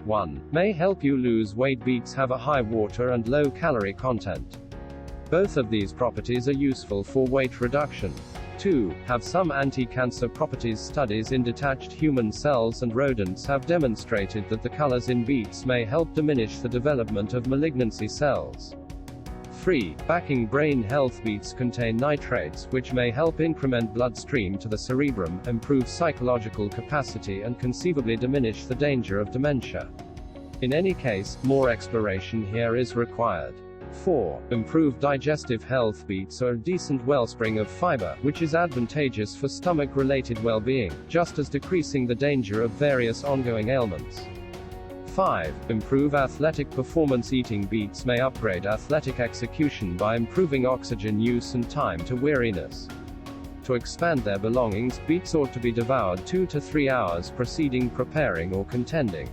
1. May help you lose weight. Beets have a high water and low calorie content. Both of these properties are useful for weight reduction. 2. Have some anti-cancer properties. Studies in detached human cells and rodents have demonstrated that the colors in beets may help diminish the development of malignancy cells. 3. Backing brain health. Beets contain nitrates, which may help increment bloodstream to the cerebrum, improve psychological capacity and conceivably diminish the danger of dementia. In any case, more exploration here is required. 4. Improve digestive health. Beets are a decent wellspring of fiber, which is advantageous for stomach-related well-being, just as decreasing the danger of various ongoing ailments. 5. Improve athletic performance. Eating beets may upgrade athletic execution by improving oxygen use and time to weariness. To expand their belongings, beets ought to be devoured 2 to 3 hours preceding preparing or contending.